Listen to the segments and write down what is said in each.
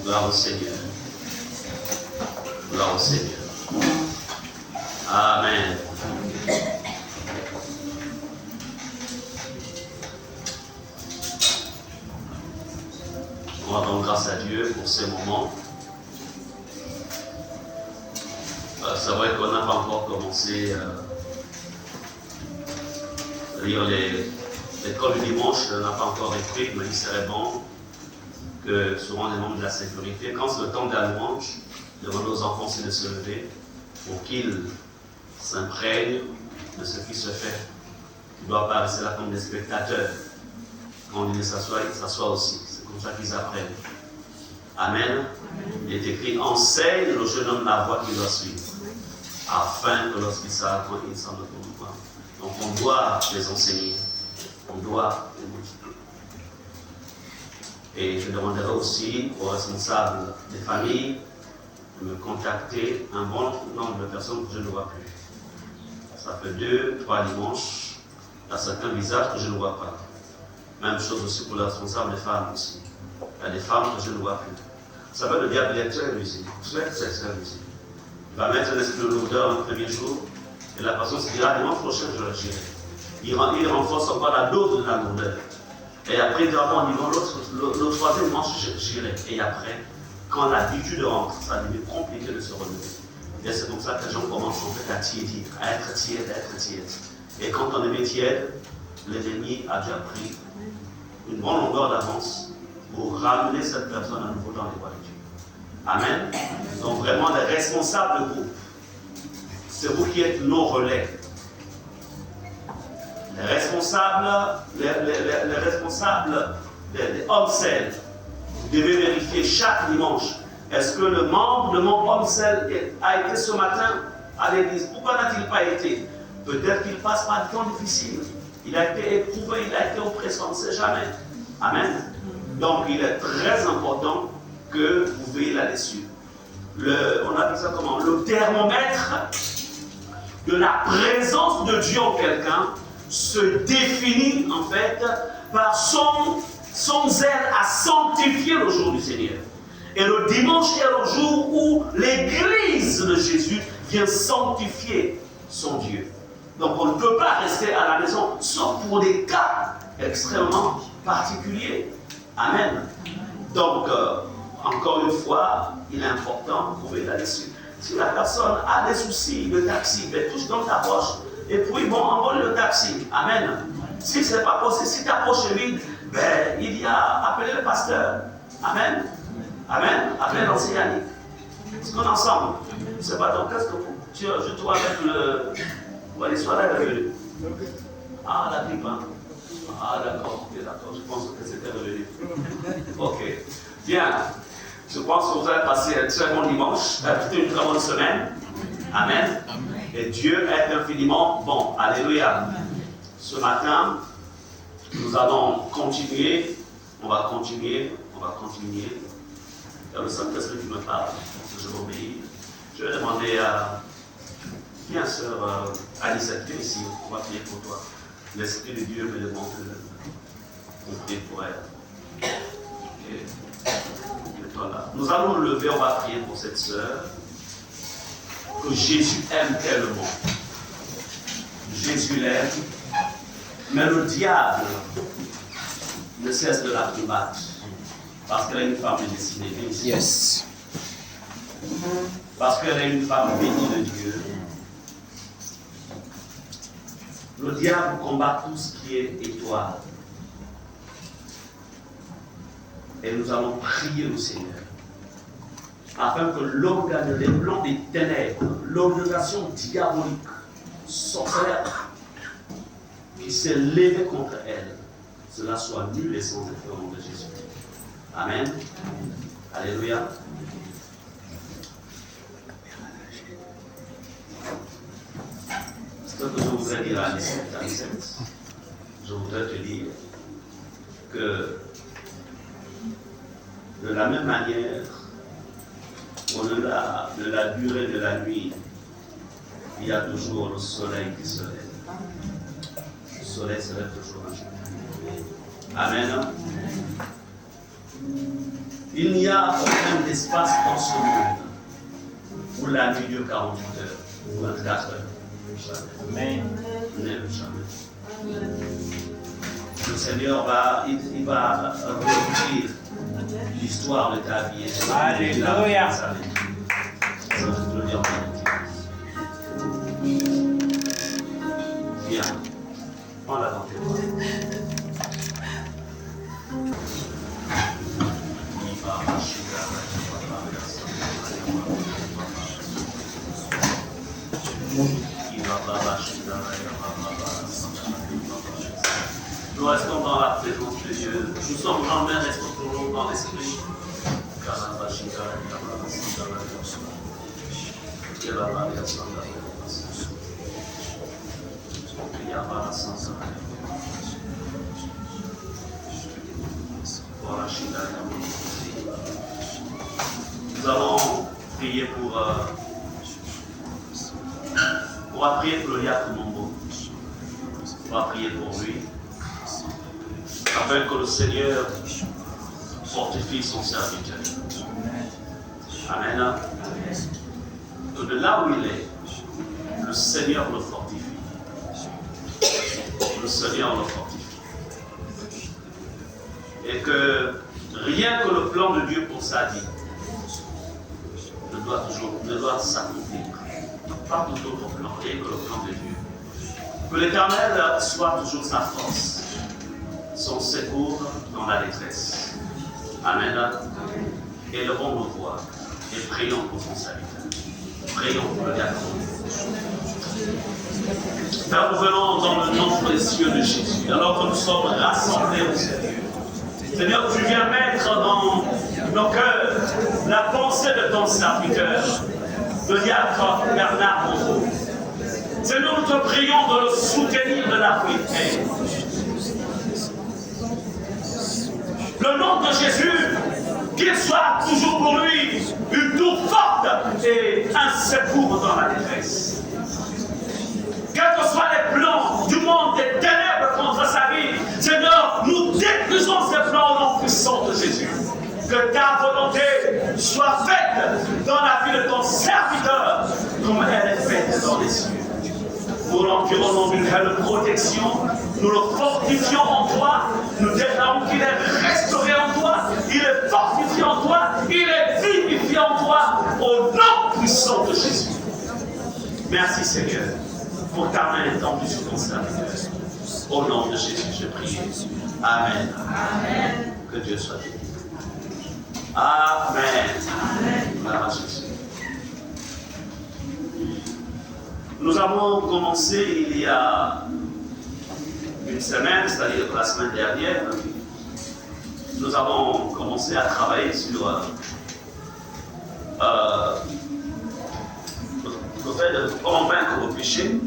Gloire au Seigneur. Gloire au Seigneur. Amen. On rend grâce à Dieu pour ces moments. C'est vrai qu'on n'a pas encore commencé à lire l'école du dimanche, on n'a pas encore écrit, mais il serait bon que souvent les membres de la sécurité, quand c'est le temps de la louange, demandent aux enfants aussi de se lever pour qu'ils s'imprègnent de ce qui se fait. Ils ne doivent pas rester là comme des spectateurs. Quand on dit de s'asseoir, ils s'assoient aussi. C'est comme ça qu'ils apprennent. Amen. Il est écrit, enseigne le jeune homme la voie qu'il doit suivre, afin que lorsqu'il s'arrête, il s'en retourne pas. Donc on doit les enseigner. On doit les motiver. Et je demanderai aussi aux responsables des familles de me contacter un bon nombre de personnes que je ne vois plus. Ça fait 2, 3 dimanches. Il y a certains visages que je ne vois pas. Même chose aussi pour les responsables des femmes aussi. Il y a des femmes que je ne vois plus. Vous savez, le diable est très rusé. Très rusé. Il va mettre un esprit de lourdeur le premier jour, et la personne se dira, dimanche prochain, je le gérer. Il renforce encore la dose de la lourdeur. Et après, il dira, bon, le troisième dimanche, j'irai. Et après, quand l'habitude rentre, ça devient compliqué de se relever. Et c'est comme ça que les gens commencent en fait à tiédir, à être tiède. Et quand on est tiède, l'ennemi a déjà pris une bonne longueur d'avance pour ramener cette personne à nouveau dans les voies de Dieu. Amen. Donc vraiment les responsables de groupe, c'est vous qui êtes nos relais. Les responsables, des hommes-cell, vous devez vérifier chaque dimanche. Est-ce que le membre de mon homme-cell a été ce matin à l'église? Pourquoi n'a-t-il pas été? Peut-être qu'il passe par des temps difficiles. Il a été éprouvé, il a été oppressé, on ne sait jamais. Amen. Donc il est très important que vous veillez là-dessus. On appelle ça comment? Le thermomètre de la présence de Dieu en quelqu'un se définit en fait par son zèle à sanctifier le jour du Seigneur. Et le dimanche est le jour où l'église de Jésus vient sanctifier son Dieu. Donc on ne peut pas rester à la maison, sauf pour des cas extrêmement particuliers. Amen. Donc, encore une fois, il est important de trouver là-dessus. Si la personne a des soucis de taxi, ben, touche dans ta poche, et puis bon, envole le taxi. Amen. Si ce n'est pas possible, si ta poche est vide, ben, il y a appelé le pasteur. Amen. Amen. Appelez l'enseignant. Est-ce qu'on est ensemble? Je ne sais pas, donc qu'est-ce que je dois avec le. Les soirées revenues. Ah, la grippe, hein? Ah, d'accord, ok, d'accord. Je pense que c'était revenu. Ok. Bien. Je pense que vous avez passé un très bon dimanche, plutôt une très bonne semaine. Amen. Et Dieu est infiniment bon. Alléluia. Ce matin, nous allons continuer. On va continuer. Il y a le Saint-Esprit qui me parle. Je m'obéis. Je vais demander à. Bien, sœur Alice, viens ici, on va prier pour toi. L'Esprit de Dieu me demande de prier pour elle. Voilà. Nous allons nous lever, on va prier pour cette sœur que Jésus aime tellement. Jésus l'aime, mais le diable ne cesse de la combattre parce qu'elle est une femme destinée. Yes. Parce qu'elle est une femme bénie de Dieu. Le diable combat tout ce qui est étoile. Et nous allons prier le Seigneur afin que les plans des ténèbres, l'organisation diabolique, sorcière qui s'est levée contre elle, cela soit nul et sans effet au nom de Jésus. Amen. Alléluia. Ce que je voudrais dire à Anicette, je voudrais te dire que de la même manière, au-delà de la durée de la nuit, il y a toujours le soleil qui se lève. Le soleil se lève toujours un jour. Amen. Il n'y a aucun espace dans ce monde où la nuit dure 48 heures ou 24 heures. Jamais. Jamais. Le Seigneur va reproduire l'histoire de ta vie. Alléluia. Je veux te le dire. Viens. Prends-la dans tes bras. Nous restons dans la présence de Dieu. Nous sommes en main, restons toujours dans l'esprit. Nous allons prier on va prier pour le diacre Mombo. On va prier pour lui. Afin que le Seigneur fortifie son serviteur. Amen. Que de là où il est, le Seigneur le fortifie. Le Seigneur le fortifie. Et que rien que le plan de Dieu pour sa vie ne doit s'accomplir. Pas tout autre plan, rien que le plan de Dieu. Que l'Éternel soit toujours sa force, son secours dans la détresse. Amen. Élevons nos voix et prions pour son serviteur. Prions pour le diacre. Père, nous venons dans le nom précieux de Jésus, alors que nous sommes rassemblés au Seigneur. Seigneur, tu viens mettre dans nos cœurs la pensée de ton serviteur, le diacre Bernard Mombo. Seigneur, nous te prions de le soutenir de la vérité. Le nom de Jésus, qu'il soit toujours pour lui une tour forte et un secours dans la détresse. Quels que soient les plans du monde des ténèbres contre sa vie, Seigneur, nous détruisons ces plans au nom puissant de Jésus. Que ta volonté soit faite dans la vie de ton serviteur comme elle est faite dans les cieux. Nous l'environnons d'une belle protection, nous le fortifions en toi, nous déclarons qu'il est restauré en toi, il est fortifié en toi, il est vivifié en toi, au nom puissant de Jésus. Merci Seigneur pour ta main étendue sur ton serviteur. Au nom de Jésus, je prie. Amen. Amen. Que Dieu soit béni. Amen. Amen. Nous avons commencé il y a une semaine, c'est-à-dire la semaine dernière, nous avons commencé à travailler sur le fait de convaincre le péché.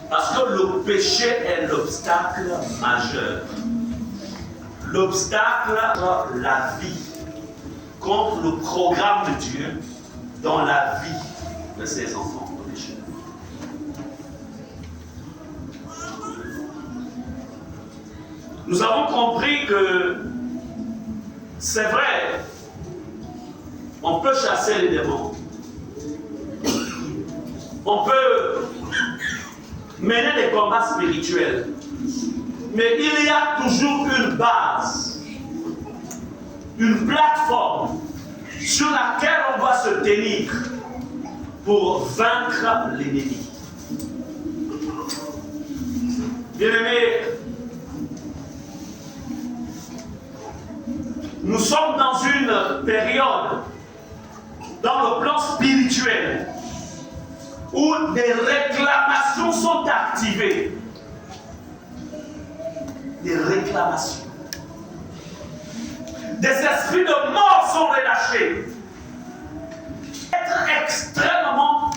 Parce que le péché est l'obstacle majeur. L'obstacle contre la vie, contre le programme de Dieu dans la vie de ses enfants, le péché. Nous avons compris que c'est vrai, on peut chasser les démons, on peut mener des combats spirituels, mais il y a toujours une base, une plateforme sur laquelle on doit se tenir pour vaincre l'ennemi. Bien-aimés, nous sommes dans une période, dans le plan spirituel, où des réclamations sont activées. Des réclamations. Des esprits de mort sont relâchés. Être extrêmement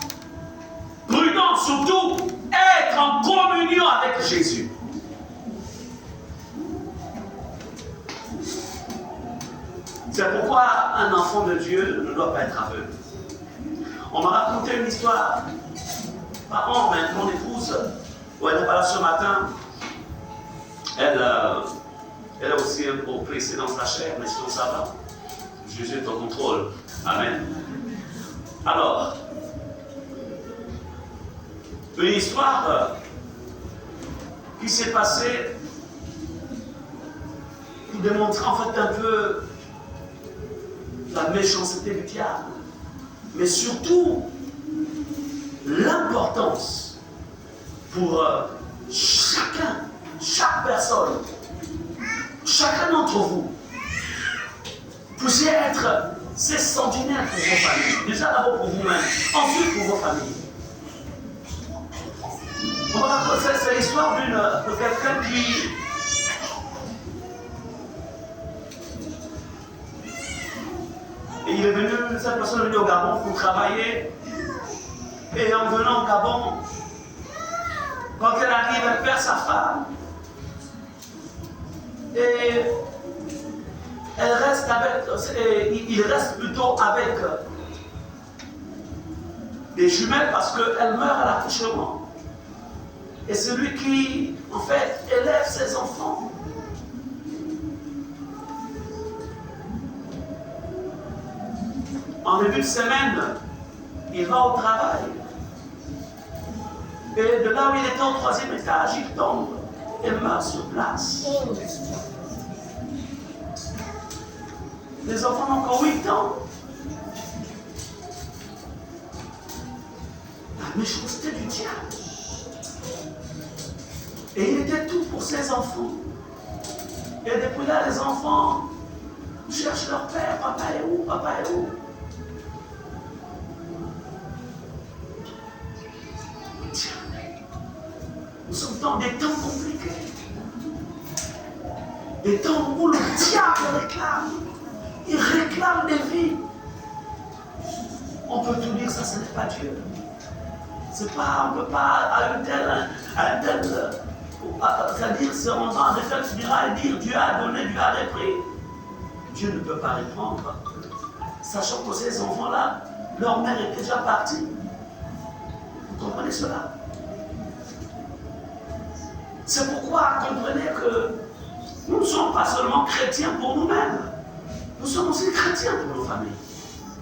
prudent, surtout être en communion avec Jésus. C'est pourquoi un enfant de Dieu ne doit pas être aveugle. On m'a raconté une histoire. Par contre, mon épouse, elle n'est pas là ce matin, Elle est aussi oppressée dans sa chair, mais sinon ça va. Jésus est au contrôle. Amen. Alors, une histoire qui s'est passée qui démontre en fait un peu la méchanceté du diable, mais surtout l'importance pour chacun, chaque personne, chacun d'entre vous, puissiez être ces sentinelles pour vos familles. Déjà d'abord pour vous-même, ensuite pour vos familles. C'est l'histoire de quelqu'un qui et il est venu, cette personne est venue au Gabon pour travailler. Et en venant au Gabon, quand elle arrive, elle perd sa femme. Et elle reste il reste plutôt avec des jumelles parce qu'elle meurt à l'accouchement. Et celui qui, en fait, élève ses enfants. En début de semaine, il va au travail. Et de là où il était au 3e étage, il tombe et meurt sur place. Les enfants ont encore 8 ans. La méchanceté du diable. Et il était tout pour ses enfants. Et depuis là, les enfants cherchent leur père. Papa est où? Papa est où? Nous sommes dans des temps compliqués. Des temps où le diable réclame. Il réclame des vies. On peut tout dire, ça, ce n'est pas Dieu. C'est pas, on ne peut pas à un tel c'est-à-dire, c'est en réflexe viral dire Dieu a donné, Dieu a repris. Dieu ne peut pas répondre. Sachant que ces enfants-là, leur mère est déjà partie. Vous comprenez cela? C'est pourquoi comprenez que nous ne sommes pas seulement chrétiens pour nous-mêmes. Nous sommes aussi chrétiens pour nos familles.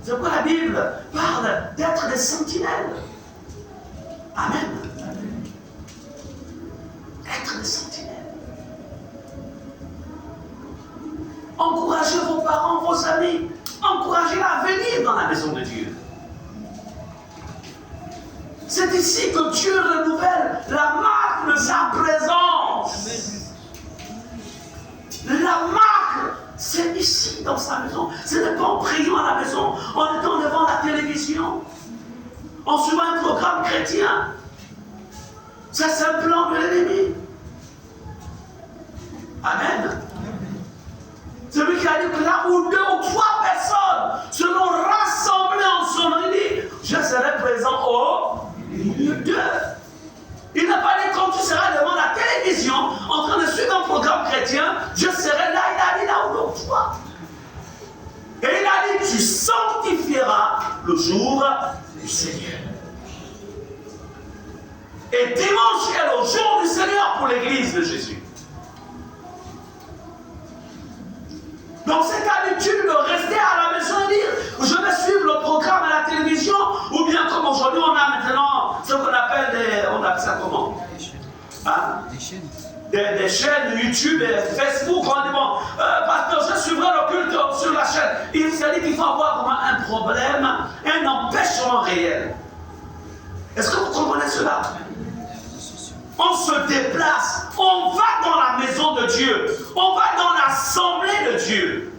C'est pourquoi la Bible parle d'être des sentinelles. Amen. Être des sentinelles. Encouragez vos parents, vos amis. Encouragez-les à venir dans la maison de Dieu. C'est ici que Dieu renouvelle la marque de sa présence. La marque, c'est ici, dans sa maison. Ce n'est pas en priant à la maison, en étant devant la télévision, en suivant un programme chrétien. Ça, c'est un plan de l'ennemi. Amen. Celui qui a dit que là où 2 ou 3 personnes seront rassemblées en son nom, il dit, je serai présent au milieu d'eux. Il n'a pas dit quand tu seras devant la télévision en train de suivre un programme chrétien, je serai là, il a dit là où l'on voit. Et il a dit, tu sanctifieras le jour du Seigneur. Et dimanche est le jour du Seigneur pour l'église de Jésus. Donc cette habitude de rester à la maison et dire, je vais suivre le programme à la télévision, ou bien comme aujourd'hui on a maintenant ce qu'on appelle on appelle ça comment? Hein? Des chaînes YouTube et Facebook. On dit bon, pasteur, je suivrai le culte sur la chaîne. Il s'est dit qu'il faut avoir vraiment un problème, un empêchement réel. Est-ce que vous comprenez cela? On se déplace, on va dans la maison de Dieu, on va dans l'assemblée de Dieu.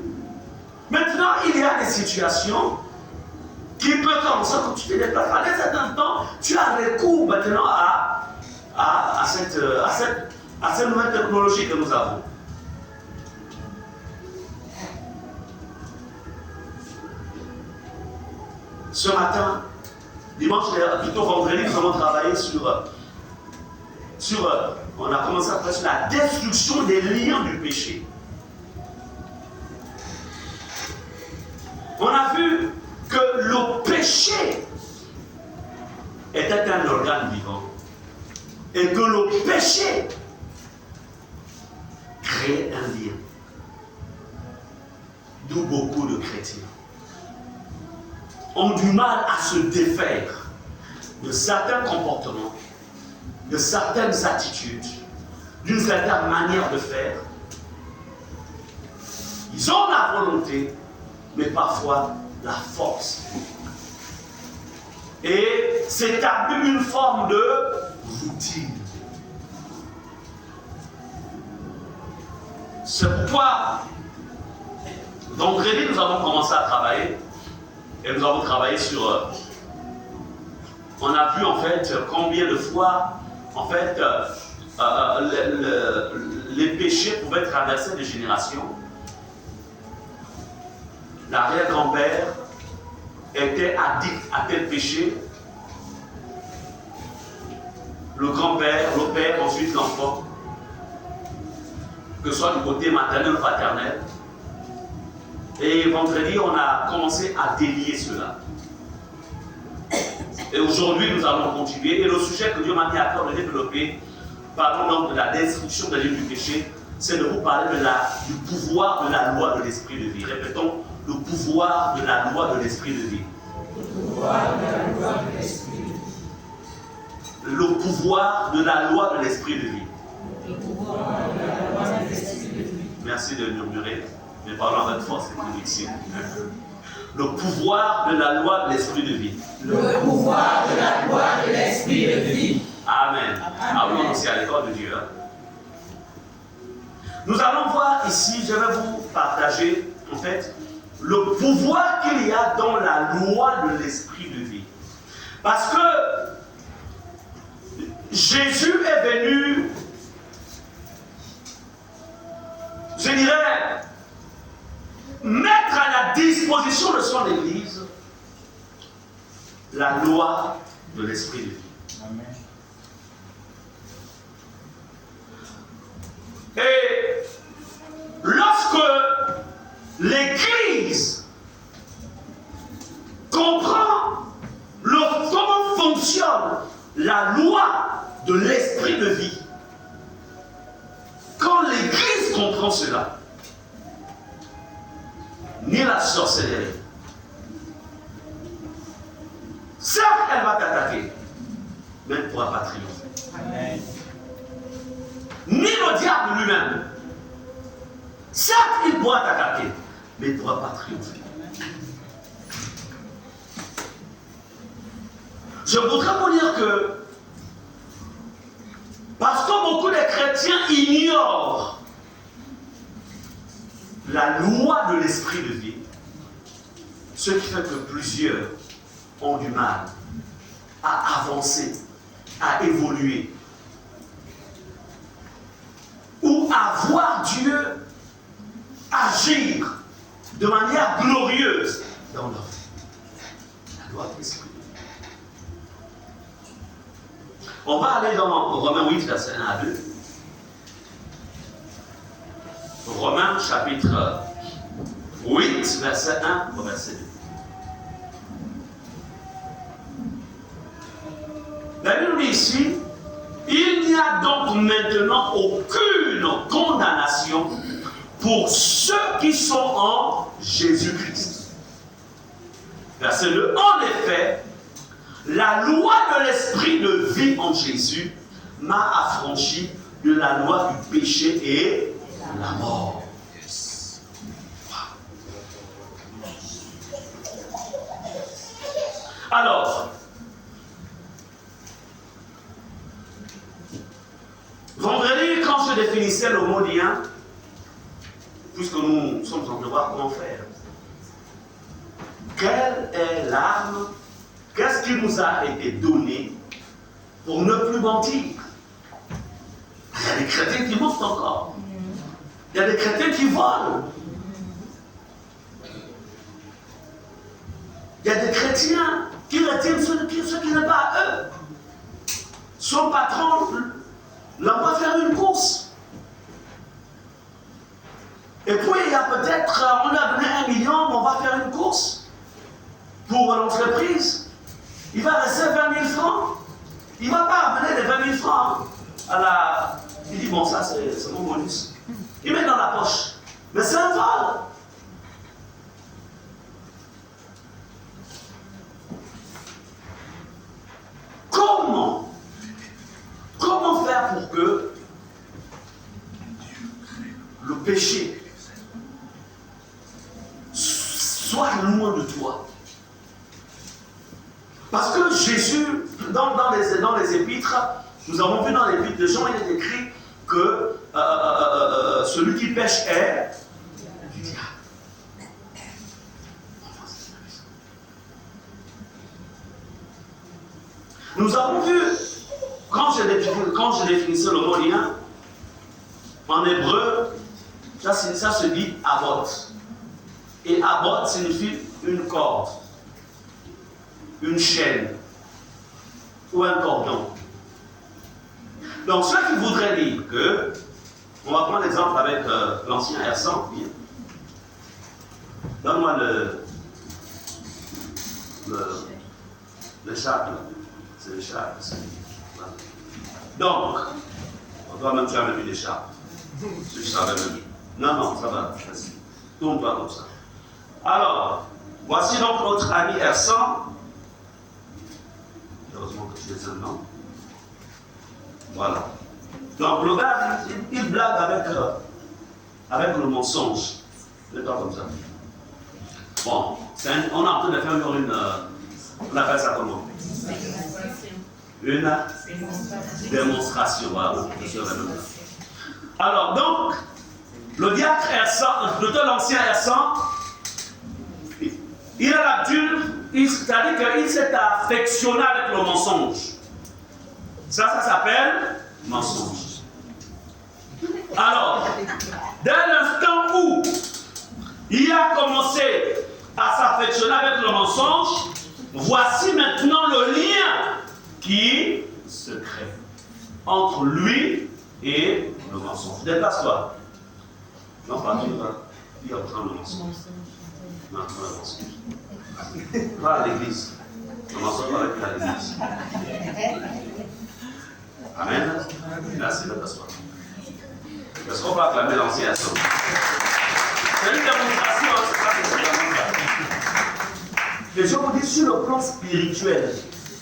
Maintenant, il y a des situations qui peuvent commencer quand tu te déplaces. À un certain temps, tu as recours maintenant à cette nouvelle technologie que nous avons. Ce matin, dimanche, plutôt vendredi, nous avons travaillé on a commencé à faire sur la destruction des liens du péché. On a vu que le péché était un organe vivant et que le péché crée un lien. d'où beaucoup de chrétiens ont du mal à se défaire de certains comportements, de certaines attitudes, d'une certaine manière de faire. Ils ont la volonté, mais parfois la force. Et s'établit une forme de routine. C'est pourquoi, vendredi, nous avons commencé à travailler. Et nous avons travaillé sur... on a vu en fait combien de fois, en fait, les péchés pouvaient traverser des générations. L'arrière-grand-père était addict à tel péché. Le grand-père, le père, ensuite l'enfant. Que ce soit du côté maternel ou paternel. Et vendredi, on a commencé à délier cela. Et aujourd'hui, nous allons continuer. Et le sujet que Dieu m'a mis à cœur de développer, parlons donc de la destruction de l'île du péché, c'est de vous parler du pouvoir de la loi de l'esprit de vie. Répétons, le pouvoir de la loi de l'esprit de vie. Le pouvoir de la loi de l'esprit de vie. Le pouvoir de la loi de l'esprit de vie. Le pouvoir de la loi de l'esprit de vie. Merci de murmurer. Mais parlons avec force et conviction. Le pouvoir de la loi de l'esprit de vie. Le pouvoir de la loi de l'esprit de vie. Amen. Ah oui, c'est à l'école de Dieu. Hein? Nous allons voir ici, je vais vous partager en fait le pouvoir qu'il y a dans la loi de l'esprit de vie. Parce que Jésus est venu, je dirais, mettre à la disposition de son Église la loi de l'esprit de vie. Amen. Et lorsque l'Église comprend comment fonctionne la loi de l'esprit de vie, quand l'Église comprend cela, ni la sorcellerie, certes elle va t'attaquer, mais elle ne pourra pas triompher. Amen. Ni le diable lui-même, certes il pourra t'attaquer, mais il ne pourra pas triompher. Je voudrais vous dire que, parce que beaucoup de chrétiens ignorent la loi de l'esprit de vie, ce qui fait que plusieurs ont du mal à avancer, à évoluer, ou à voir Dieu agir de manière glorieuse dans leur vie. La loi de l'esprit. On va aller dans Romains 8, verset 1 à 2. Romains chapitre 8, verset 1 au verset 2. La Bible dit ici, il n'y a donc maintenant aucune condamnation pour ceux qui sont en Jésus-Christ. Verset 2. En effet, la loi de l'esprit de vie en Jésus m'a affranchi de la loi du péché et la mort. Yes. Wow. Alors, vendredi, quand je définissais le mot lien, puisque nous sommes en train de voir comment faire, quelle est l'arme? Qu'est-ce qui nous a été donné pour ne plus mentir? Il y a des chrétiens qui mentent encore. Il y a des chrétiens qui volent. Il y a des chrétiens qui retiennent ce qui n'est pas à eux. Son patron l'envoie faire une course. Et puis il y a peut-être, on a donné 1 million, mais on va faire une course pour l'entreprise. Il va rester 20 000 francs. Il ne va pas amener les 20 000 francs à la... Il dit, bon, ça c'est mon bonus. Il met dans la poche. Mais c'est un vol. soit loin de toi. Parce que Jésus, dans les épîtres, nous avons vu dans l'épître de Jean, il est écrit que celui qui pêche est du diable. Nous avons vu, quand je définissais le mot lien, en hébreu, ça se dit abot. Et abot signifie une corde, une chaîne ou un cordon. Donc, ceux qui voudraient dire que, on va prendre l'exemple avec l'ancien R100, donne-moi le chape, c'est le chape. Voilà. Donc, toi-même tu as même une écharpe. Tu savais même. Non, ça va. Tourne-toi comme ça. Alors, voici donc notre ami R100. Heureusement que tu es un nom. Voilà. Donc le gars, il blague avec le mensonge. Mets-toi comme ça. Bon, on est en train de faire une on appelle ça comment? Une démonstration. Voilà. Alors donc, le diacre R100, plutôt l'ancien R100, il a l'habitude, c'est-à-dire qu'il s'est affectionné avec le mensonge. Ça s'appelle mensonge. Alors, dès l'instant où il a commencé à s'affectionner avec le mensonge, voici maintenant le lien qui se crée entre lui et le mensonge. Déplace-toi. Non, pas tu vas. Il reprend le mensonge. Non, pas le mensonge. Va à l'église. Commençons avec l'église. Amen. Merci de t'asseoir. Est-ce qu'on va acclamer l'ancien son? C'est une démonstration, c'est pas que c'est une démonstration. Et je vous dis, sur le plan spirituel,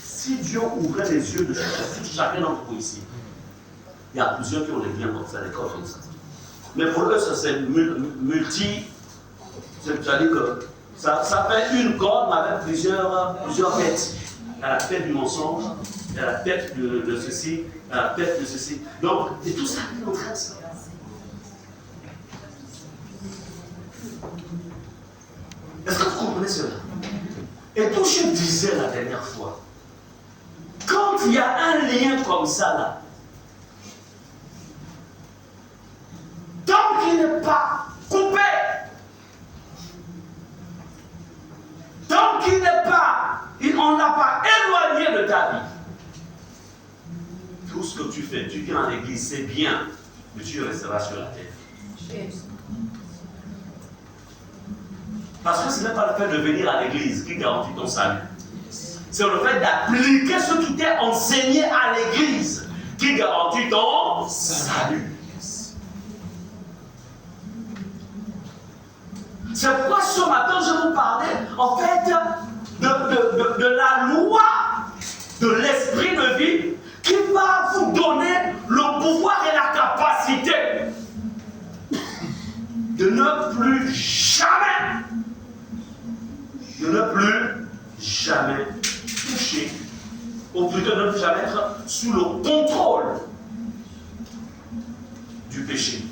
si Dieu ouvrait les yeux de chacun d'entre vous ici, il y a plusieurs qui ont des liens comme ça, des corps comme ça. Mais pour eux, ça c'est multi. C'est-à-dire que ça fait une corde avec plusieurs têtes. Il y a la tête du mensonge, il y a la tête de ceci, il y a la tête de ceci. Donc, et tout ça est en train de se passer. Est-ce que vous comprenez cela? Et tout je disais la dernière fois, quand il y a un lien comme ça là, tant qu'il n'est pas coupé, tant qu'il n'est pas, on n'a pas éloigné de ta vie, tout ce que tu fais, tu viens à l'église, c'est bien, mais tu resteras sur la terre. Parce que ce n'est pas le fait de venir à l'église qui garantit ton salut. C'est le fait d'appliquer ce qui t'est enseigné à l'église qui garantit ton salut. C'est pourquoi ce matin je vous parlais en fait de la loi de l'esprit de vie qui va vous donner le pouvoir et la capacité de ne plus jamais toucher, ou plutôt de ne plus jamais être sous le contrôle du péché.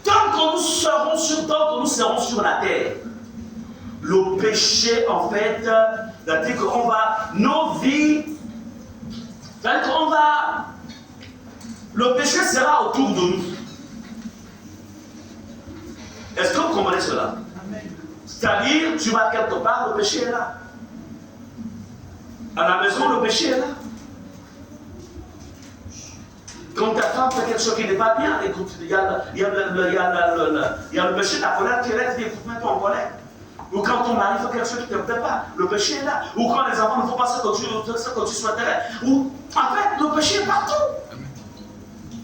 Tant que nous serons sur la terre, le péché, en fait, c'est-à-dire qu'on va, nos vies, c'est-à-dire qu'on va, le péché sera autour de nous. Est-ce que vous comprenez cela? C'est-à-dire, tu vas quelque part, le péché est là. À la maison, le péché est là. Quand ta femme fait quelque chose qui n'est pas bien, écoute, il y a le péché, ta colère qui est là, tu dis, écoute, mets-toi en colère. Ou quand ton mari fait quelque chose qui ne te plaît pas, le péché est là. Ou quand les enfants ne font pas ce que tu souhaiterais. Ou, en fait, le péché est partout.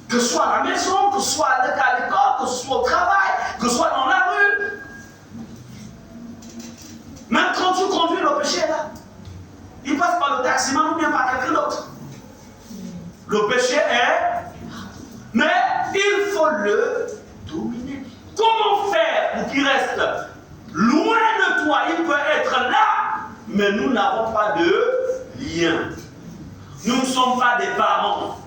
Que ce soit à la maison, que ce soit à l'école, que ce soit au travail, que ce soit dans la rue. Même quand tu conduis, le péché est là. Il passe par le taximan ou bien par quelqu'un d'autre. Le péché est, mais il faut le dominer. Comment faire pour qu'il reste loin de foyer peut être là, mais nous n'avons pas de lien. Nous ne sommes pas des parents.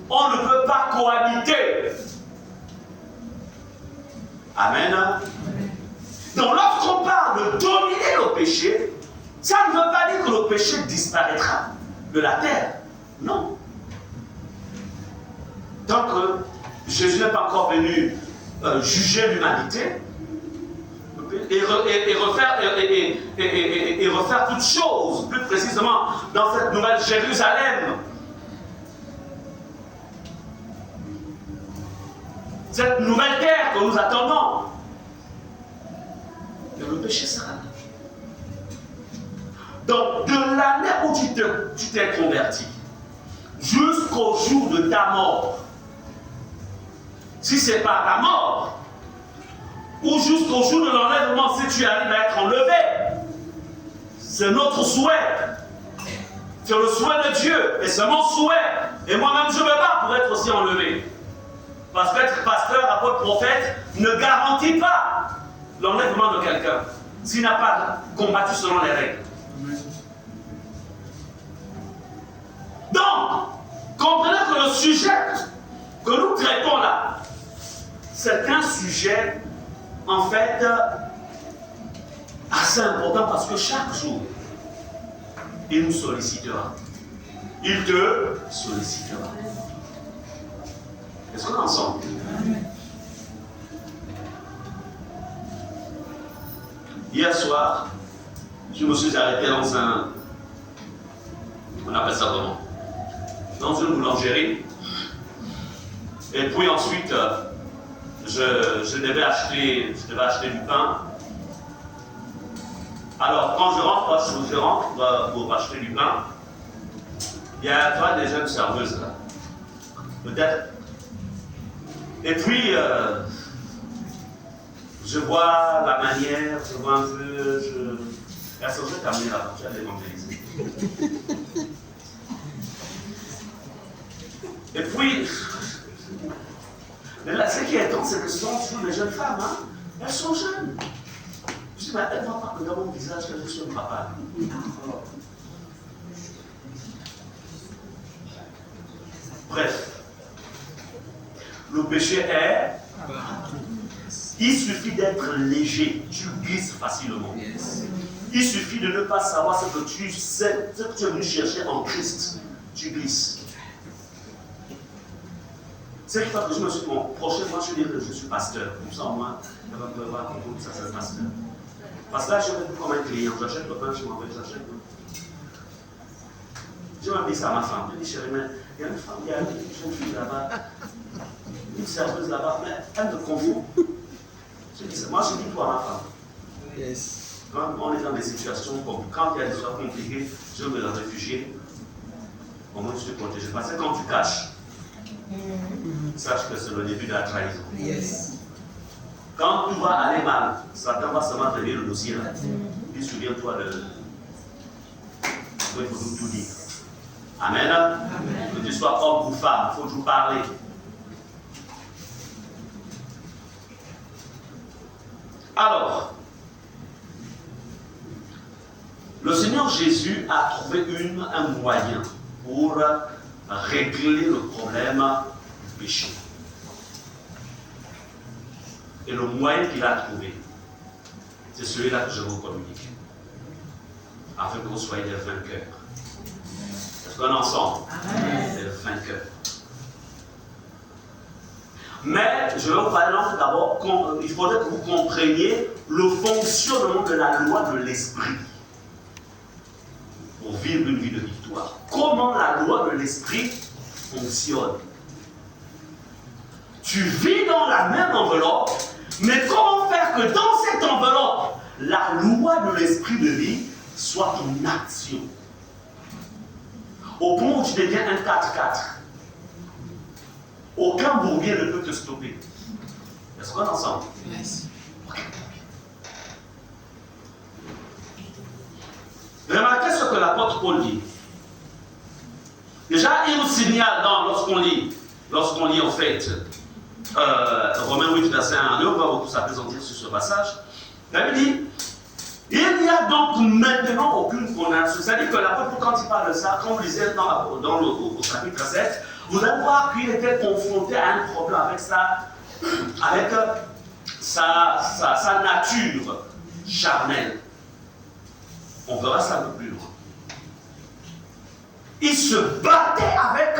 On ne peut pas cohabiter. Amen. Donc lorsqu'on parle de dominer le péché, ça ne veut pas dire que le péché disparaîtra de la terre. Non. Tant que Jésus n'est pas encore venu juger l'humanité et refaire toutes choses, plus précisément dans cette nouvelle Jérusalem. Cette nouvelle terre que nous attendons. Mais le péché sera là. Donc, de l'année où tu t'es converti, jusqu'au jour de ta mort, si c'est par ta mort, ou jusqu'au jour de l'enlèvement, si tu arrives à être enlevé, c'est notre souhait. C'est le souhait de Dieu, et c'est mon souhait. Et moi-même, je me bats pour être aussi enlevé. Parce qu'être pasteur, apôtre, prophète ne garantit pas l'enlèvement de quelqu'un s'il n'a pas combattu selon les règles. Donc, comprenez que le sujet que nous traitons là, c'est un sujet en fait assez important parce que chaque jour, il nous sollicitera. Il te sollicitera. Est-ce qu'on est ensemble? Hier soir, je me suis arrêté dans on appelle ça comment? Dans une boulangerie. Et puis ensuite, je devais acheter du pain. Alors, quand je rentre pour acheter du pain, il y a des jeunes serveuses là. Peut-être. Et puis, je vois la manière, je vois un peu, elle s'en fait amener la bouche, elle évangéliser. Et puis, mais là, ce qui est étonnant, c'est que ce sont toujours des jeunes femmes, hein? Elles sont jeunes. Je dis, mais elles ne voient pas que dans mon visage que je suis un papa. Bref, le péché est, il suffit d'être léger, tu glisses facilement. Il suffit de ne pas savoir ce que tu sais, ce que tu es venu chercher en Christ, tu glisses. C'est pour ça que je me suis dit, bon, prochainement, je vais dire que je suis pasteur. Comme ça, au moins, elle va me voir comme ça, c'est pasteur. Parce que là, je vais être comme un client. J'achète le pain, je m'en vais, j'achète. Je m'ai dit ça à ma femme. Je dis, chérie, mais il y a une femme, il y a une jeune fille là-bas, une serveuse là-bas, mais elle me confond. Je dis, moi, je dis toi à ma femme. Yes. Quand on est dans des situations comme quand il y a des histoires compliquées, je veux me réfugier. Au moins, je suis protégé. Parce que quand tu caches, sache que c'est le début de la trahison. Yes. Quand tout va aller mal, Satan va seulement te dire le dossier là. Puis souviens-toi de. Il faut tout dire. Amen. Que tu sois homme ou femme, il faut toujours parler. Alors, le Seigneur Jésus a trouvé un moyen pour régler le problème du péché. Et le moyen qu'il a trouvé, c'est celui-là que je vous communique, afin que vous soyez des vainqueurs. Est-ce qu'on est ensemble? Des vainqueurs. Mais je vais vous parler d'abord, il faudrait que vous compreniez le fonctionnement de la loi de l'esprit pour vivre une vie de victoire. Comment la loi de l'esprit fonctionne. Tu vis dans la même enveloppe, mais comment faire que dans cette enveloppe, la loi de l'esprit de vie soit ton action. Au point où tu deviens un 4-4. Aucun bourbier ne peut te stopper. Est-ce qu'on est ensemble? Yes. Remarquez ce que l'apôtre Paul dit. Déjà, il nous signale lorsqu'on lit en fait Romains 8, verset 1 à 2, on va beaucoup s'appesantir sur ce passage. La Bible dit, Il n'y a donc maintenant aucune condamnation. C'est-à-dire que l'apôtre, quand il parle de ça, quand vous lisez au chapitre 7, vous allez voir qu'il était confronté à un problème avec ça, avec sa nature charnelle. On verra ça un peu plus loin. Il se battait avec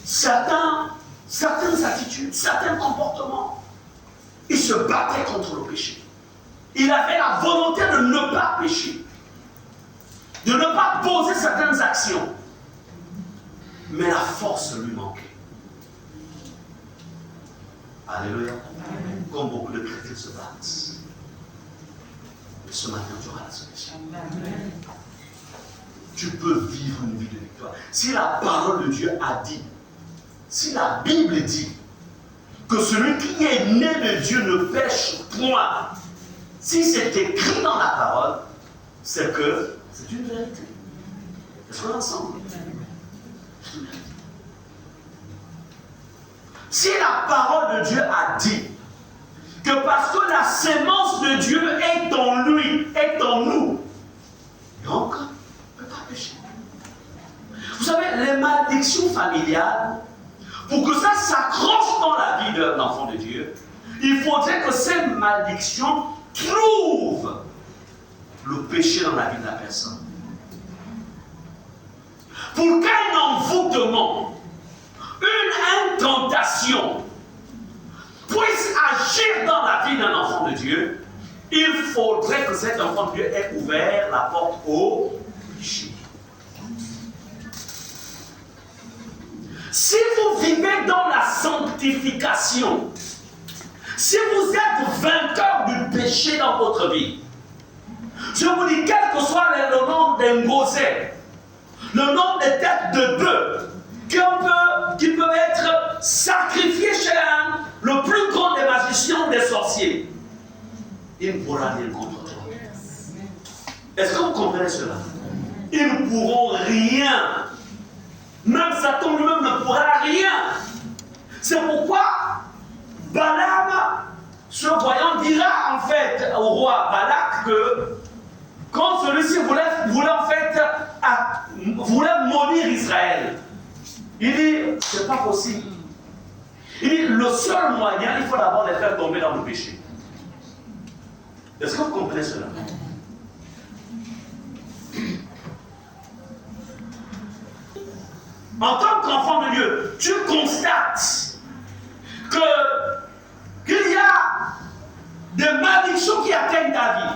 certaines attitudes, certains comportements. Il se battait contre le péché. Il avait la volonté de ne pas pécher, de ne pas poser certaines actions. Mais la force lui manquait. Alléluia. Comme beaucoup de chrétiens se battent. Mais ce matin, tu auras la solution. Tu peux vivre une vie de victoire. Si la parole de Dieu a dit, si la Bible dit que celui qui est né de Dieu ne pêche point, si c'est écrit dans la parole, c'est que c'est une vérité. Est-ce qu'on est ensemble? Si la parole de Dieu a dit que parce que la sémence de Dieu est en lui, est en nous, donc on ne peut pas pécher. Vous savez, les malédictions familiales, pour que ça s'accroche dans la vie d'un enfant de Dieu, il faudrait que ces malédictions trouvent le péché dans la vie de la personne. Pour qu'un envoûtement, une incantation puisse agir dans la vie d'un enfant de Dieu, il faudrait que cet enfant de Dieu ait ouvert la porte au péché. Si vous vivez dans la sanctification, si vous êtes vainqueur du péché dans votre vie, je vous dis, quel que soit le nombre d'engosés, le nombre de têtes de bœuf qui peuvent être sacrifiées chez le plus grand des magiciens, des sorciers, il ne pourra rien contre toi. Est-ce que vous comprenez cela? Ils ne pourront rien. Même Satan lui-même ne pourra rien. C'est pourquoi Balaam, ce voyant, dira en fait au roi Balak que quand celui-ci voulait en fait maudire Israël, il dit, c'est pas possible. Il dit, le seul moyen, il faut d'abord les faire tomber dans le péché. Est-ce que vous comprenez cela? En tant qu'enfant de Dieu, tu constates qu'il y a des malédictions qui atteignent ta vie.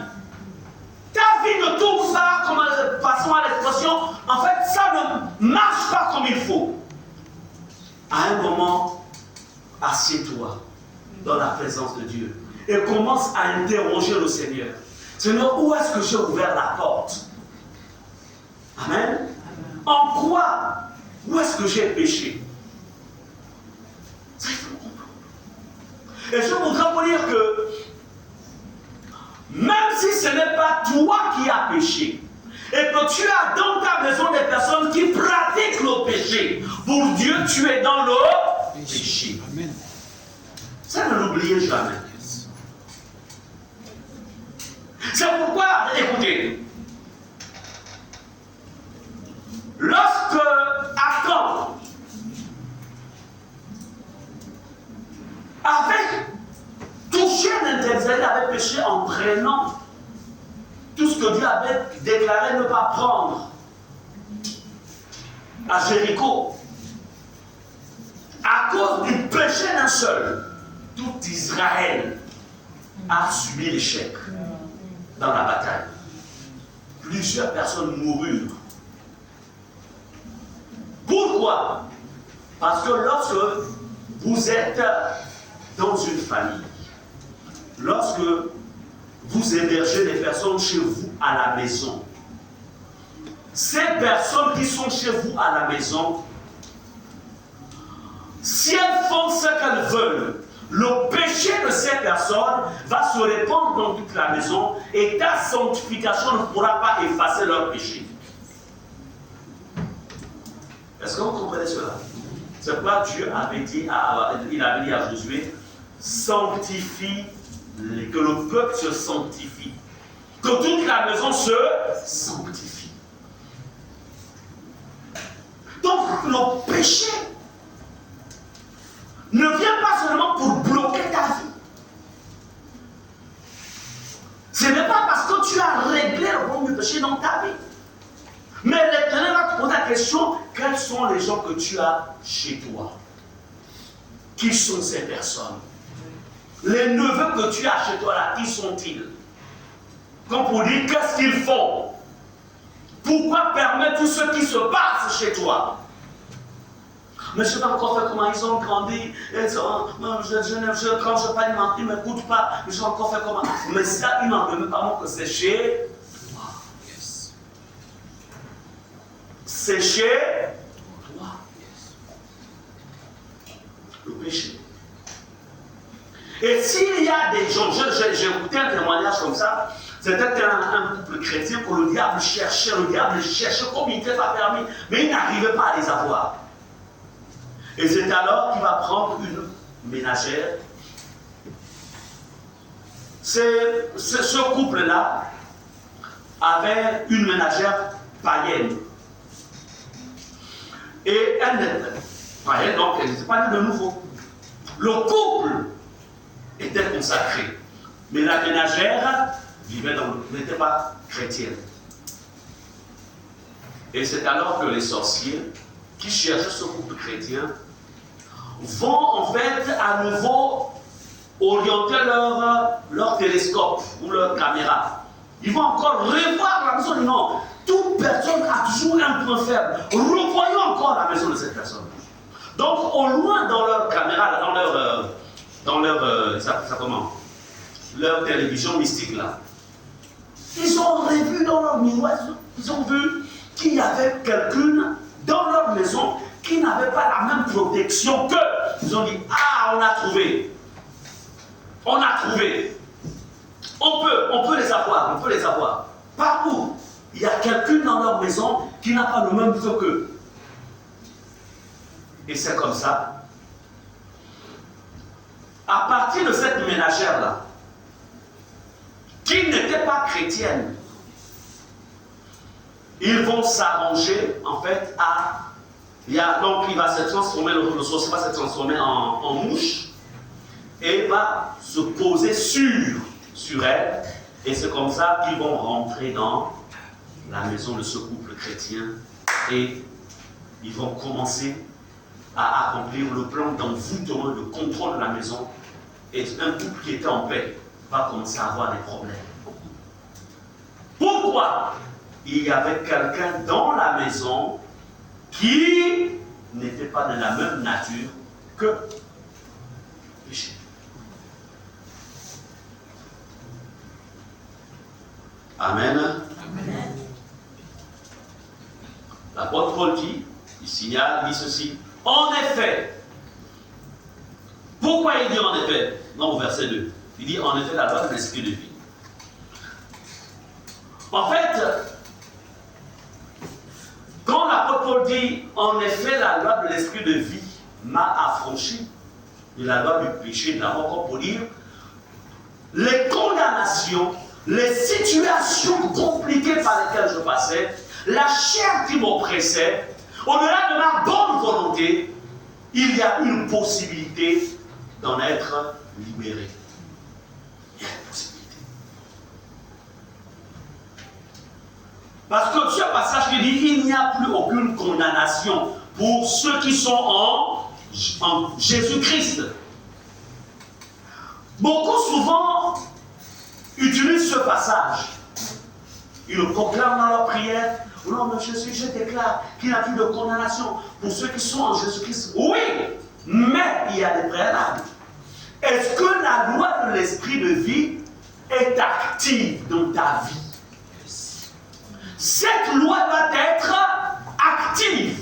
Ta vie ne tourne pas comme façon à l'expression. En fait, ça ne marche pas comme il faut. À un moment, assieds-toi dans la présence de Dieu et commence à interroger le Seigneur. Seigneur, où est-ce que j'ai ouvert la porte? Amen. En quoi? Où est-ce que j'ai péché? Ça, il faut comprendre. Et je voudrais vous dire que même si ce n'est pas toi qui as péché, et que tu as dans ta maison des personnes qui pratiquent le péché, pour Dieu, tu es dans le péché. Amen. Ça, ne l'oubliez jamais. C'est pourquoi, écoutez, lorsque Achan avait touché l'interdit, il avait péché en prenant tout ce que Dieu avait déclaré ne pas prendre à Jéricho. À cause du péché d'un seul, tout Israël a subi l'échec dans la bataille. Plusieurs personnes moururent. Pourquoi? Parce que lorsque vous êtes dans une famille, lorsque vous hébergez des personnes chez vous à la maison, ces personnes qui sont chez vous à la maison, si elles font ce qu'elles veulent, le péché de ces personnes va se répandre dans toute la maison et ta sanctification ne pourra pas effacer leur péché. Est-ce que vous comprenez cela? C'est pourquoi Dieu avait dit à Josué, sanctifie, que le peuple se sanctifie, que que toute la maison se sanctifie. Donc le péché ne vient pas seulement pour bloquer ta vie. Ce n'est pas parce que tu as réglé le problème du péché dans ta vie. Mais l'Éternel va te poser la question, quels sont les gens que tu as chez toi? Qui sont ces personnes? Les neveux que tu as chez toi là, qui sont-ils? Comme pour dire, qu'est-ce qu'ils font? Pourquoi permettre tout ce qui se passe chez toi? Mais je ne sais pas encore faire comment ils ont grandi. Quand je parle, ils ne m'écoutent pas. Je ne sais pas encore faire comment. Mais ça, ils n'en veulent pas moins que c'est chez toi. Yes. C'est chez toi. Yes. Le péché. Et s'il y a des gens, j'ai écouté un témoignage comme ça, c'était un couple chrétien que le diable cherchait comme il était pas permis, mais il n'arrivait pas à les avoir. Et c'est alors qu'il va prendre une ménagère. Ce couple-là avait une ménagère païenne. Et elle n'était païenne, donc elle n'était pas née de nouveau. Le couple était consacré. Mais la ménagère n'était pas chrétienne. Et c'est alors que les sorciers qui cherchaient ce couple chrétien vont en fait à nouveau orienter leur télescope ou leur caméra. Ils vont encore revoir la maison. Non, toute personne a toujours un point faible. Revoyons encore la maison de cette personne. Donc au loin dans leur caméra, dans leur télévision mystique là, ils ont revu dans leur miroir, ils ont vu qu'il y avait quelqu'un dans leur maison qui n'avait pas la même protection qu'eux. Ils ont dit, ah, on a trouvé. On a trouvé. On peut les avoir, Par où? Il y a quelqu'un dans leur maison qui n'a pas le même feu qu'eux. Et c'est comme ça. À partir de cette ménagère-là, qui n'était pas chrétienne, ils vont s'arranger en fait à... donc il va se transformer, le sorcier va se transformer en mouche et va se poser sur elle. Et c'est comme ça qu'ils vont rentrer dans la maison de ce couple chrétien et ils vont commencer à accomplir le plan d'envoûtement, de contrôle de la maison. Et un couple qui était en paix va commencer à avoir des problèmes. Pourquoi? Il y avait quelqu'un dans la maison qui n'était pas de la même nature que le péché. Amen. Amen. L'apôtre Paul dit ceci. En effet, pourquoi il dit en effet? Non, au verset 2. Il dit en effet la loi de l'esprit de vie. En fait, quand l'apôtre Paul dit en effet la loi de l'esprit de vie m'a affranchi de la loi du péché, de la mort, pour dire les condamnations, les situations compliquées par lesquelles je passais, la chair qui m'oppressait, au-delà de ma bonne volonté, il y a une possibilité d'en être libéré. Il y a une possibilité. Parce que ce passage qui dit il n'y a plus aucune condamnation pour ceux qui sont en Jésus-Christ. Beaucoup souvent utilisent ce passage. Ils le proclament dans leur prière. Au nom de Jésus, je déclare qu'il n'y a plus de condamnation pour ceux qui sont en Jésus-Christ. Oui, mais il y a des préalables. Est-ce que la loi de l'esprit de vie est active dans ta vie? Cette loi doit être active.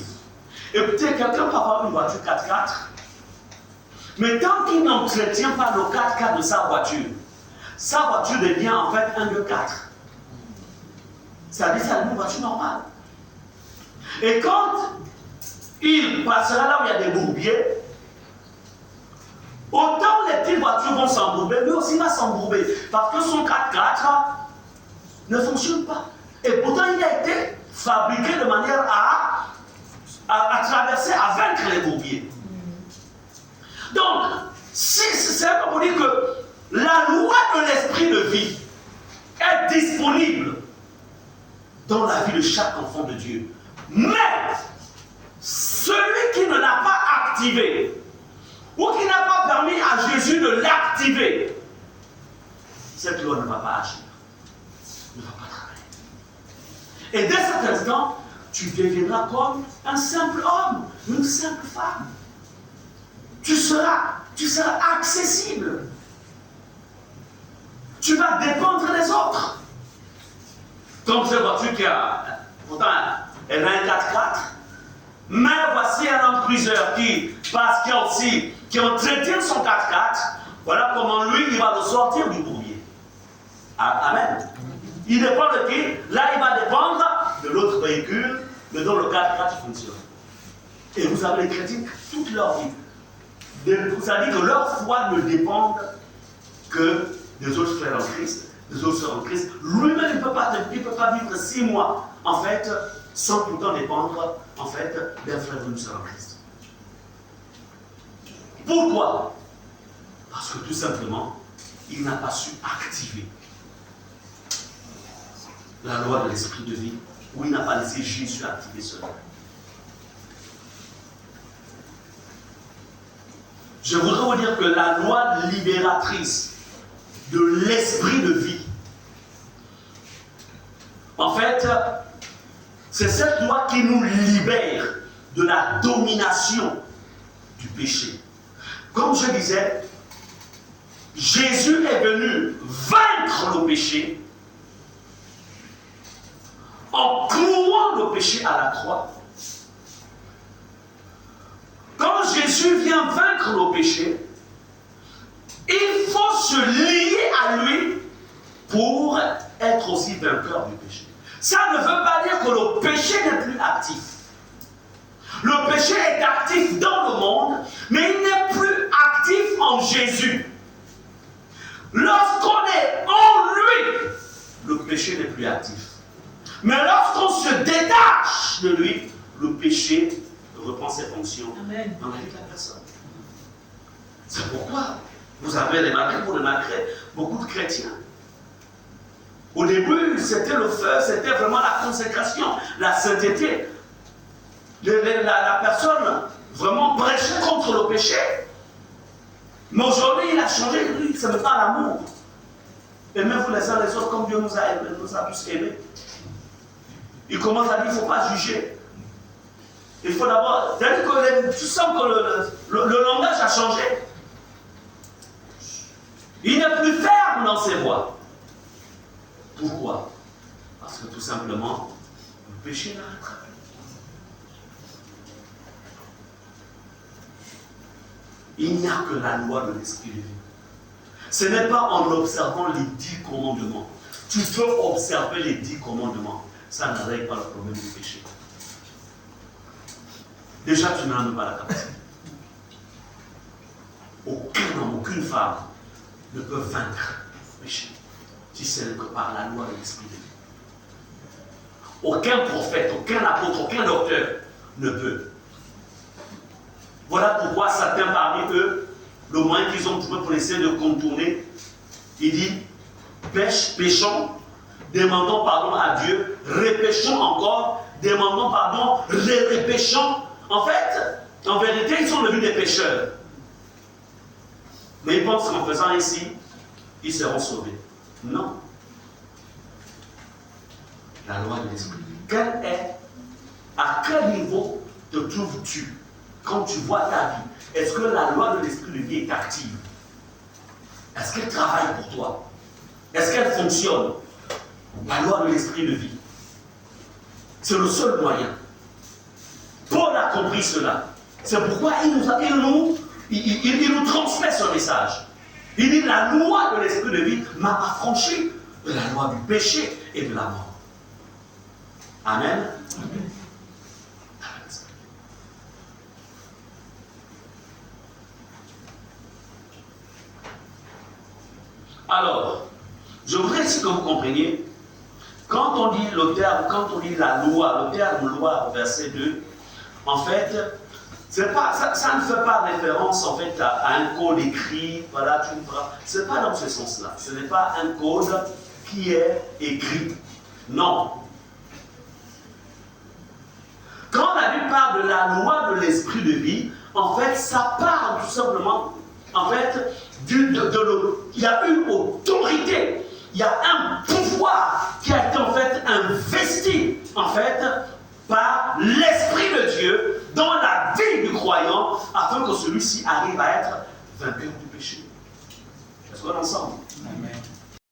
Et peut-être quelqu'un peut avoir une voiture 4x4, mais tant qu'il n'entretient pas le 4x4 de sa voiture devient en fait un 2x4. C'est-à-dire c'est une voiture normale. Et quand il passera là où il y a des bourbiers, autant les petites voitures vont s'embourber, lui aussi va s'embourber. Parce que son 4x4 ne fonctionne pas. Et pourtant, il a été fabriqué de manière à traverser, à vaincre les bourbiers. Donc, c'est un peu pour dire que la loi de l'esprit de vie est disponible dans la vie de chaque enfant de Dieu. Mais, celui qui ne l'a pas activé, ou qui n'a pas permis à Jésus de l'activer, cette loi ne va pas agir, ne va pas travailler. Et dès cet instant, tu deviendras comme un simple homme, une simple femme. Tu seras accessible. Tu vas dépendre des autres. Comme cette voiture qui a, pourtant, elle a un 4x4, mais voici un homme cruiseur qui entretient son 4x4. Voilà comment lui, il va le sortir du bourbier. Amen. Il dépend de qui? Là, il va dépendre de l'autre véhicule, mais dont le 4x4 fonctionne. Et vous avez les chrétiens toute leur vie. Ça dit que leur foi ne dépend que des autres frères en Christ, des autres sœurs en Christ. Lui-même, il ne peut pas vivre 6 mois, en fait, sans pourtant dépendre, en fait, d'un frère ou d'une sœur en Christ. Pourquoi? Parce que tout simplement, il n'a pas su activer la loi de l'esprit de vie, ou il n'a pas laissé Jésus activer cela. Je voudrais vous dire que la loi libératrice de l'esprit de vie, en fait, c'est cette loi qui nous libère de la domination du péché. Comme je disais, Jésus est venu vaincre le péché en clouant le péché à la croix. Quand Jésus vient vaincre nos péchés, il faut se lier à lui pour être aussi vainqueur du péché. Ça ne veut pas dire que le péché n'est plus actif. Le péché est actif dans le monde, mais il n'est plus actif en Jésus. Lorsqu'on est en lui, le péché n'est plus actif. Mais lorsqu'on se détache de lui, le péché reprend ses fonctions dans la vie de la personne. C'est pourquoi vous avez remarqué, beaucoup de chrétiens. Au début, c'était le feu, c'était vraiment la consécration, la sainteté. La personne vraiment prêchait contre le péché. Mais aujourd'hui, il a changé, lui, c'est maintenant l'amour. Aimez-vous les uns les autres comme Dieu nous a tous aimés. Il commence à dire qu'il ne faut pas juger. Il faut d'abord, tu sens que le langage a changé. Il n'est plus ferme dans ses voies. Pourquoi? Parce que tout simplement, le péché n'arrêtera plus. Il n'y a que la loi de l'esprit de vie. Ce n'est pas en observant les 10 commandements. Tu peux observer les 10 commandements. Ça ne règle pas le problème du péché. Déjà, tu n'en as pas la capacité. Aucun homme, aucune femme ne peut vaincre le péché, si ce n'est que par la loi de l'esprit de vie. Aucun prophète, aucun apôtre, aucun docteur ne peut. Voilà pourquoi certains parmi eux, le moyen qu'ils ont trouvé pour essayer de contourner, il dit, péchons, demandons pardon à Dieu, répéchons encore, demandons pardon, répéchons. En fait, en vérité, ils sont devenus des pécheurs. Mais ils pensent qu'en faisant ici, ils seront sauvés. Non. La loi de l'esprit. À quel niveau te trouves-tu quand tu vois ta vie? Est-ce que la loi de l'esprit de vie est active? Est-ce qu'elle travaille pour toi? Est-ce qu'elle fonctionne? La loi de l'esprit de vie. C'est le seul moyen. Paul a compris cela. C'est pourquoi il nous transmet ce message. Il dit, la loi de l'esprit de vie m'a affranchi de la loi du péché et de la mort. Amen. Amen. Alors, je voudrais ici que vous compreniez quand on lit le terme, quand on lit la loi, le terme loi, verset 2, en fait, ça ne fait pas référence en fait à un code écrit, voilà, tu ne feras. Ce n'est pas dans ce sens-là. Ce n'est pas un code qui est écrit. Non. Quand la Bible parle de la loi de l'esprit de vie, en fait, ça parle tout simplement, en fait, il y a une autorité, il y a un pouvoir qui a été en fait investi, en fait, par l'Esprit de Dieu dans la vie du croyant, afin que celui-ci arrive à être vainqueur du péché. Est-ce qu'on est ensemble?